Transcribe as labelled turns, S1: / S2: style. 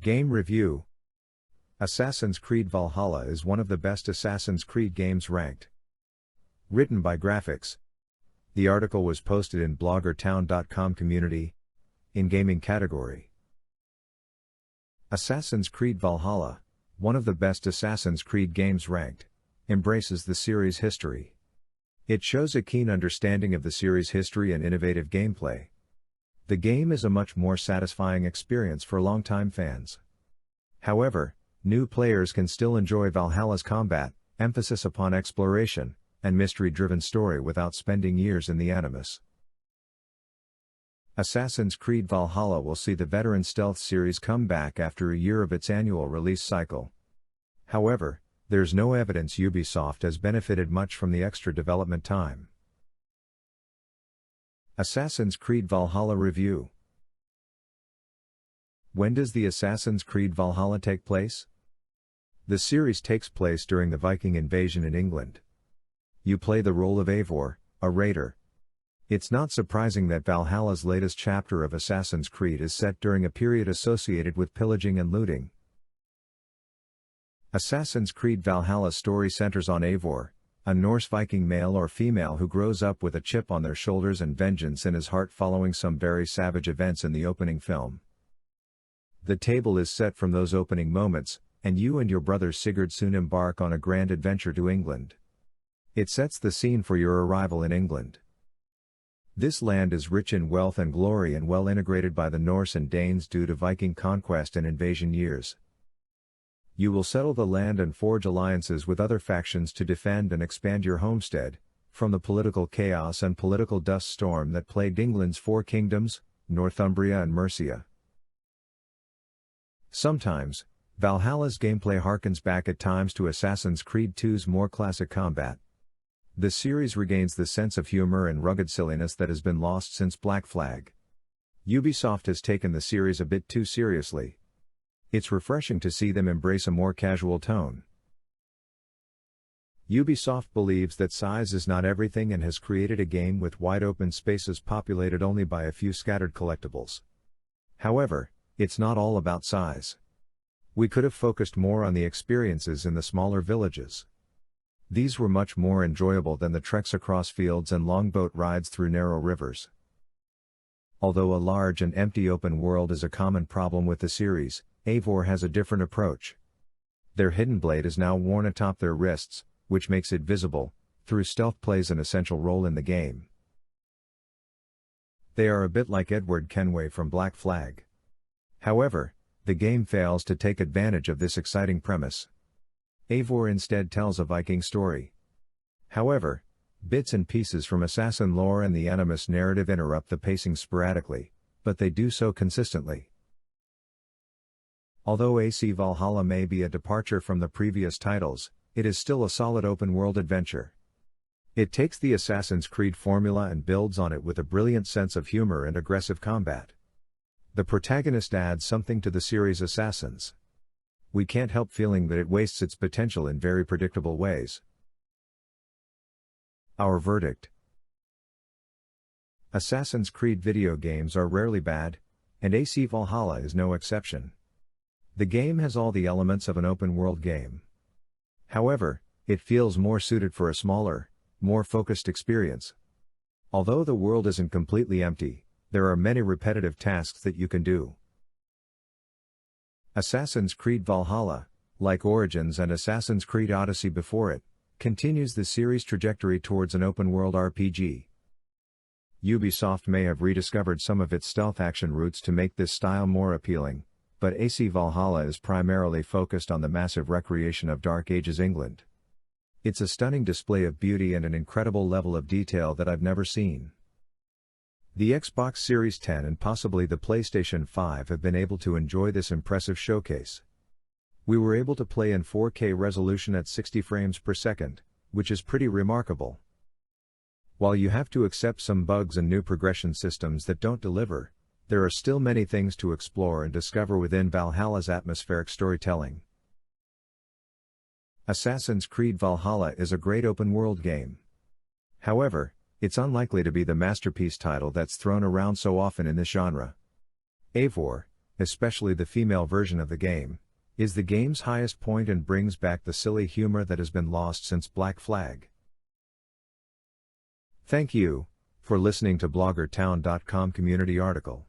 S1: Game Review. Assassin's Creed Valhalla is one of the best Assassin's Creed games ranked. Written by Graphics. The article was posted in bloggertown.com community, in gaming category. Assassin's Creed Valhalla, one of the best Assassin's Creed games ranked, embraces the series' history. It shows a keen understanding of the series' history and innovative gameplay. The game is a much more satisfying experience for longtime fans. However, new players can still enjoy Valhalla's combat, emphasis upon exploration, and mystery-driven story without spending years in the Animus. Assassin's Creed Valhalla will see the veteran stealth series come back after a year of its annual release cycle. However, there's no evidence Ubisoft has benefited much from the extra development time. Assassin's Creed Valhalla Review. When does the Assassin's Creed Valhalla take place? The series takes place during the Viking invasion in England. You play the role of Eivor, a raider. It's not surprising that Valhalla's latest chapter of Assassin's Creed is set during a period associated with pillaging and looting. Assassin's Creed Valhalla's story centers on Eivor, a Norse Viking male or female who grows up with a chip on their shoulders and vengeance in his heart following some very savage events in the opening film. The table is set from those opening moments, and you and your brother Sigurd soon embark on a grand adventure to England. It sets the scene for your arrival in England. This land is rich in wealth and glory and well integrated by the Norse and Danes due to Viking conquest and invasion years. You will settle the land and forge alliances with other factions to defend and expand your homestead, from the political chaos and political dust storm that plagued England's four kingdoms, Northumbria and Mercia. Sometimes, Valhalla's gameplay harkens back at times to Assassin's Creed II's more classic combat. The series regains the sense of humor and rugged silliness that has been lost since Black Flag. Ubisoft has taken the series a bit too seriously. It's refreshing to see them embrace a more casual tone. Ubisoft believes that size is not everything and has created a game with wide open spaces populated only by a few scattered collectibles. However, it's not all about size. We could have focused more on the experiences in the smaller villages. These were much more enjoyable than the treks across fields and longboat rides through narrow rivers. Although a large and empty open world is a common problem with the series, Eivor has a different approach. Their hidden blade is now worn atop their wrists, which makes it visible, through stealth plays an essential role in the game. They are a bit like Edward Kenway from Black Flag. However, the game fails to take advantage of this exciting premise. Eivor instead tells a Viking story. However, bits and pieces from Assassin lore and the Animus narrative interrupt the pacing sporadically, but they do so consistently. Although AC Valhalla may be a departure from the previous titles, it is still a solid open-world adventure. It takes the Assassin's Creed formula and builds on it with a brilliant sense of humor and aggressive combat. The protagonist adds something to the series' Assassins. We can't help feeling that it wastes its potential in very predictable ways. Our verdict. Assassin's Creed video games are rarely bad, and AC Valhalla is no exception. The game has all the elements of an open-world game. However, it feels more suited for a smaller, more focused experience. Although the world isn't completely empty, there are many repetitive tasks that you can do. Assassin's Creed Valhalla, like Origins and Assassin's Creed Odyssey before it, continues the series' trajectory towards an open-world RPG. Ubisoft may have rediscovered some of its stealth action roots to make this style more appealing, but AC Valhalla is primarily focused on the massive recreation of Dark Ages England. It's a stunning display of beauty and an incredible level of detail that I've never seen. The Xbox Series X and possibly the PlayStation 5 have been able to enjoy this impressive showcase. We were able to play in 4K resolution at 60 frames per second, which is pretty remarkable. While you have to accept some bugs and new progression systems that don't deliver, there are still many things to explore and discover within Valhalla's atmospheric storytelling. Assassin's Creed Valhalla is a great open-world game. However, it's unlikely to be the masterpiece title that's thrown around so often in this genre. Eivor, especially the female version of the game, is the game's highest point and brings back the silly humor that has been lost since Black Flag. Thank you for listening to BloggerTown.com community article.